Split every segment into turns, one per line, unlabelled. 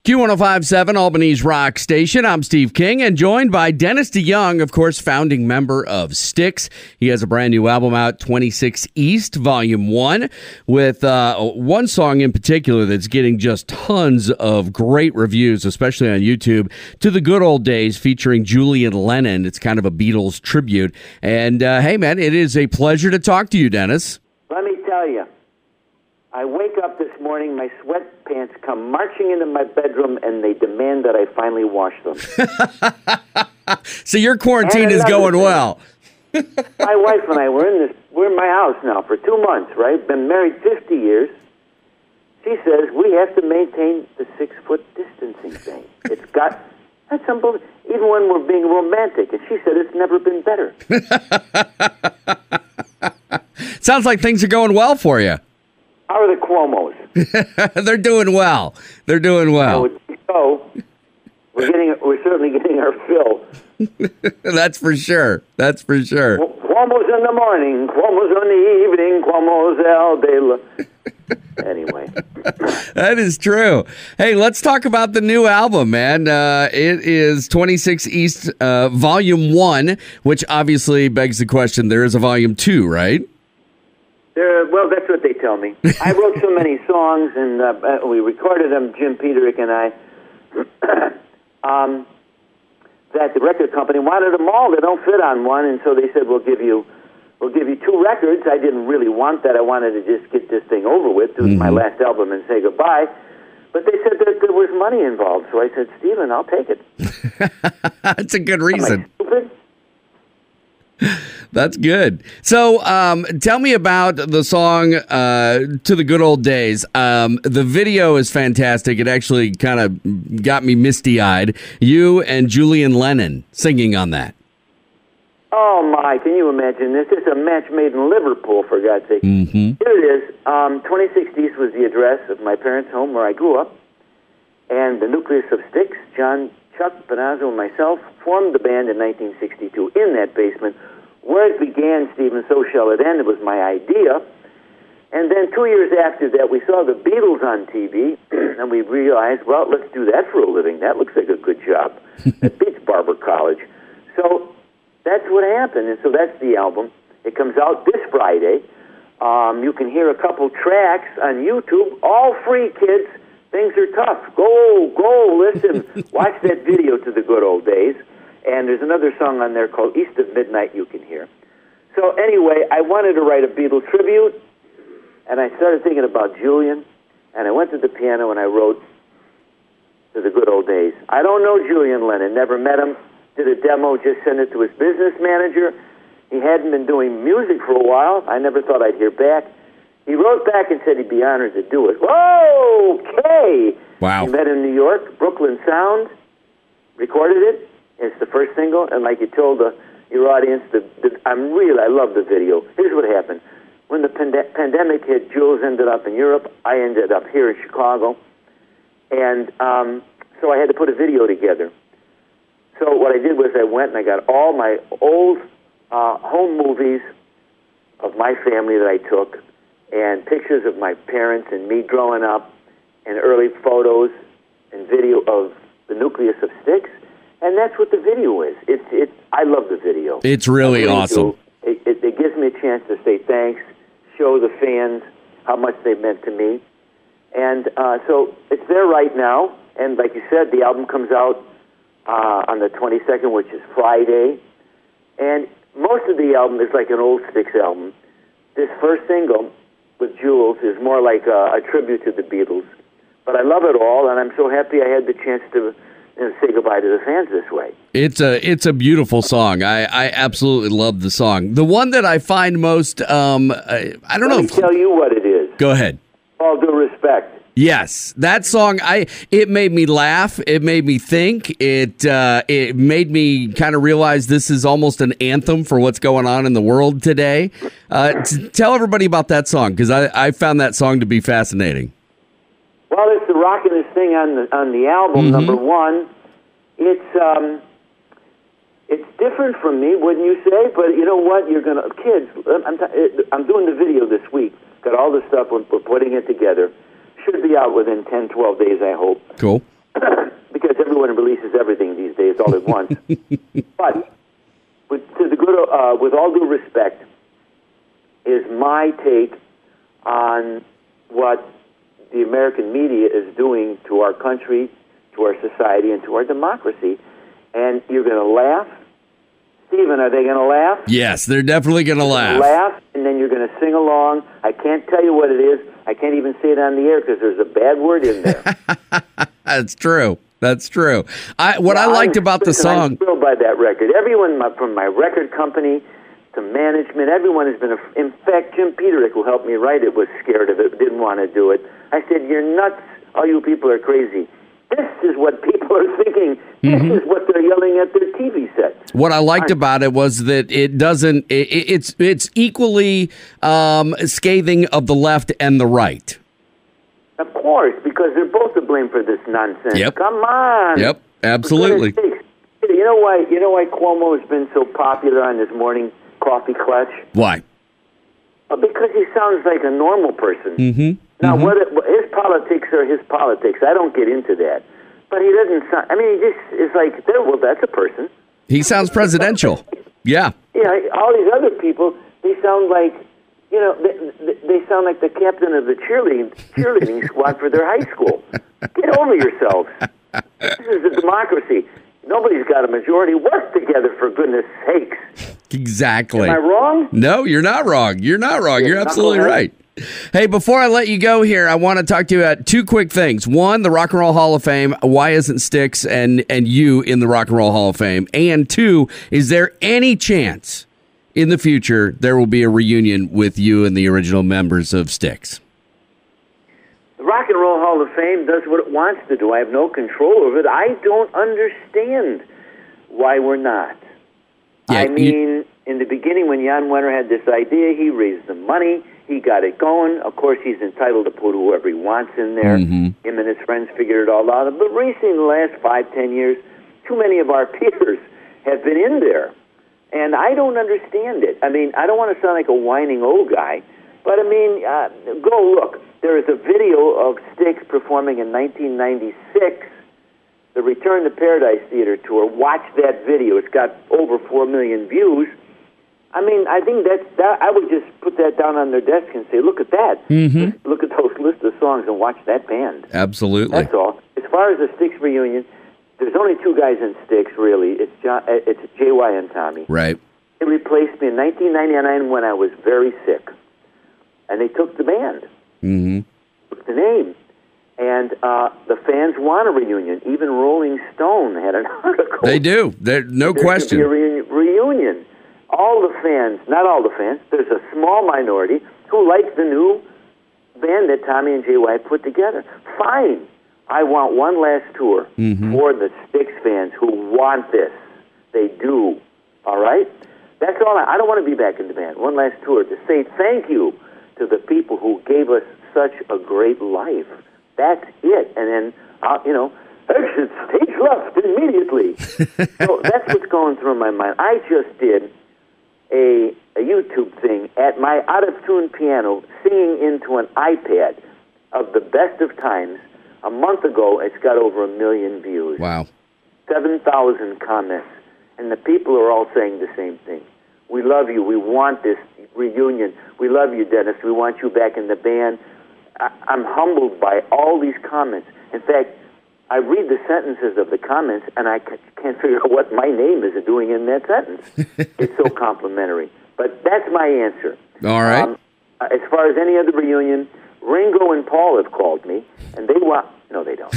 Q1057, Albany's rock station. I'm Steve King, and joined by Dennis DeYoung, of course, founding member of Styx. He has a brand new album out, 26 East, Volume 1, with one song in particular that's getting just tons of great reviews, especially on YouTube, To the Good Old Days, featuring Julian Lennon. It's kind of a Beatles tribute. And, hey, man, it is a pleasure to talk to you, Dennis.
Let me tell you, I wake up this morning, my sweatpants come marching into my bedroom, and they demand that I finally wash them.
So your quarantine is going well.
My wife and I, we're in my house now for 2 months, right? Been married 50 years. She says we have to maintain the 6-foot distancing thing. That's unbelievable. Even when we're being romantic, and she said it's never been better.
Sounds like things are going well for you.
How are the Cuomos?
They're doing well. They're doing well.
So we're certainly getting our fill.
That's for sure. That's for sure.
Cuomo's in the morning, Cuomo's in the evening, Cuomo's all day long. Anyway.
That is true. Hey, let's talk about the new album, man. It is 26 East, Volume 1, which obviously begs the question, there is a Volume 2, right?
Well, that's what they tell me. I wrote so many songs, and we recorded them, Jim Peterick and I, that the record company wanted them all. They don't fit on one, and so they said, we'll give you 2 records. I didn't really want that. I wanted to just get this thing over with, do my last album and say goodbye. But they said that there was money involved, so I said, Stephen, I'll take it.
That's a good reason.
Am I stupid?
That's good. So tell me about the song To the Good Old Days. The video is fantastic. It actually kind of got me misty-eyed. You and Julian Lennon singing on that.
Oh, my, can you imagine this? It's a match made in Liverpool, for God's sake.
Mm-hmm.
Here it is. 26 East was the address of my parents' home where I grew up. And the nucleus of Styx, John, Chuck, Bonazzo, and myself, formed the band in 1962 in that basement. Where it began, Stephen, so shall it end. It was my idea. And then 2 years after that, we saw the Beatles on TV, and we realized, well, let's do that for a living. That looks like a good job. It beats Barber College. So that's what happened, and so that's the album. It comes out this Friday. You can hear a couple tracks on YouTube, all free, kids. Things are tough. Go, listen. Watch that video To the Good Old Days. And there's another song on there called East of Midnight you can hear. So anyway, I wanted to write a Beatles tribute, and I started thinking about Julian, and I went to the piano and I wrote To the Good Old Days. I don't know Julian Lennon, never met him, did a demo, just sent it to his business manager. He hadn't been doing music for a while. I never thought I'd hear back. He wrote back and said he'd be honored to do it. Okay!
Wow.
He met in New York, Brooklyn Sound, recorded it. It's the first single, and like you told your audience, I love the video. Here's what happened. When the pandemic hit, Jules ended up in Europe. I ended up here in Chicago. And so I had to put a video together. So what I did was I went and I got all my old home movies of my family that I took, and pictures of my parents and me growing up, and early photos and video of the nucleus of Styx. And that's what the video is. I love the video.
It's really awesome.
It gives me a chance to say thanks, show the fans how much they meant to me. And so it's there right now. And like you said, the album comes out on the 22nd, which is Friday. And most of the album is like an old Styx album. This first single with Jules is more like a tribute to the Beatles. But I love it all, and I'm so happy I had the chance to say goodbye to the fans this way.
It's a beautiful song. I absolutely love the song. The one that I find most, I don't know.
Let me tell you what it is.
Go ahead.
All due respect.
Yes, that song. It made me laugh. It made me think. It made me kind of realize this is almost an anthem for what's going on in the world today. Tell everybody about that song, because I found that song to be fascinating.
Well, it's the rockin'est thing on the album. Number one, it's different from me, wouldn't you say? But you know what? Kids. I'm doing the video this week. Got all the stuff. We're putting it together. Should be out within 10, 12 days, I hope.
Cool.
everything these days all at once. But with all due respect, is my take on what the American media is doing to our country, to our society, and to our democracy. And you're going to laugh. Stephen, are they going to laugh?
Yes, they're definitely going to laugh.
Laugh, and then you're going to sing along. I can't tell you what it is. I can't even say it on the air because there's a bad word in there.
That's true. That's true. I liked about the song.
I'm thrilled by that record. Everyone from my record company to management, everyone has been. In fact, Jim Peterick, who helped me write it, was scared of it, didn't want to do it. I said, "You're nuts. All you people are crazy." This is what people are thinking. This is what they're yelling at their TV sets.
What I liked about it was that it doesn't. It's equally scathing of the left and the right.
Of course, because they're both to blame for this nonsense.
Yep.
Come on.
Yep. Absolutely.
You know why Cuomo has been so popular on this morning coffee clutch?
Why?
Because he sounds like a normal person.
Mm-hmm.
Now, his politics are his politics. I don't get into that. But he doesn't sound... I mean, he just is like, well, that's a person.
He sounds presidential. Yeah.
Yeah, all these other people, they sound like, they sound like the captain of the cheerleading squad for their high school. Get over yourselves. This is a democracy. Nobody's got a majority. Work together, for goodness sakes.
Exactly.
Am I wrong?
No, you're not wrong. You're not wrong. You're absolutely right. Hey, before I let you go here, I want to talk to you about two quick things. One, the Rock N Roll Hall of Fame. Why isn't Styx and you in the Rock N Roll Hall of Fame? And two, is there any chance in the future there will be a reunion with you and the original members of Styx?
The Rock and Roll Hall of Fame does what it wants to do. I have no control over it. I don't understand why we're not.
Yeah,
I mean, in the beginning, when Jan Wenner had this idea, he raised the money. He got it going. Of course, he's entitled to put whoever he wants in there.
Mm-hmm.
Him and his friends figured it all out. But recently, in the last 5-10 years, too many of our peers have been in there. And I don't understand it. I mean, I don't want to sound like a whining old guy, but I mean, go look. There is a video of Styx performing in 1996, the Return to Paradise Theater tour. Watch that video. It's got over 4 million views. I mean, I think that I would just put that down on their desk and say, look at that.
Mm-hmm.
Look at those list of songs and watch that band.
Absolutely.
That's all. As far as the Styx reunion, there's only two guys in Styx, really. It's JY and Tommy.
Right.
They replaced me in 1999 when I was very sick. And they took the band.
Mm-hmm.
Took the name. And the fans want a reunion. Even Rolling Stone had an article.
They do. No question.
There's going to be a reunion. All the fans, not all the fans, there's a small minority who like the new band that Tommy and JY put together. Fine. I want one last tour for the Styx fans who want this. They do. All right? That's all. I don't want to be back in the band. One last tour to say thank you to the people who gave us such a great life. That's it. And then, exit stage left immediately. So that's what's going through my mind. I just did a YouTube thing at my out-of-tune piano singing into an iPad of the best of times. A month ago, it's got over 1 million views.
Wow.
7,000 comments. And the people are all saying the same thing. We love you. We want this reunion. We love you, Dennis. We want you back in the band. I'm humbled by all these comments. In fact, I read the sentences of the comments, and I can't figure out what my name is doing in that sentence. It's so complimentary. But that's my answer.
All right.
As far as any other reunion, Ringo and Paul have called me, and they want... No, they don't.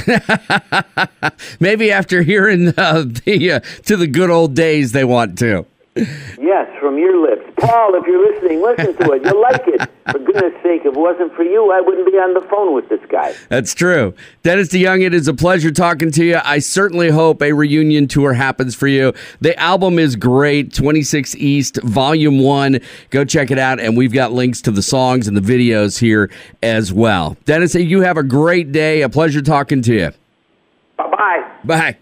Maybe after hearing to the good old days, they want to.
Yes, from your lips. Paul, if you're listening, listen to it. You'll like it. For goodness sake, if it wasn't for you, I wouldn't be on the phone with this guy.
That's true. Dennis DeYoung, it is a pleasure talking to you. I certainly hope a reunion tour happens for you. The album is great, 26 East, Volume 1. Go check it out, and we've got links to the songs and the videos here as well. Dennis, you have a great day. A pleasure talking to you.
Bye-bye.
Bye.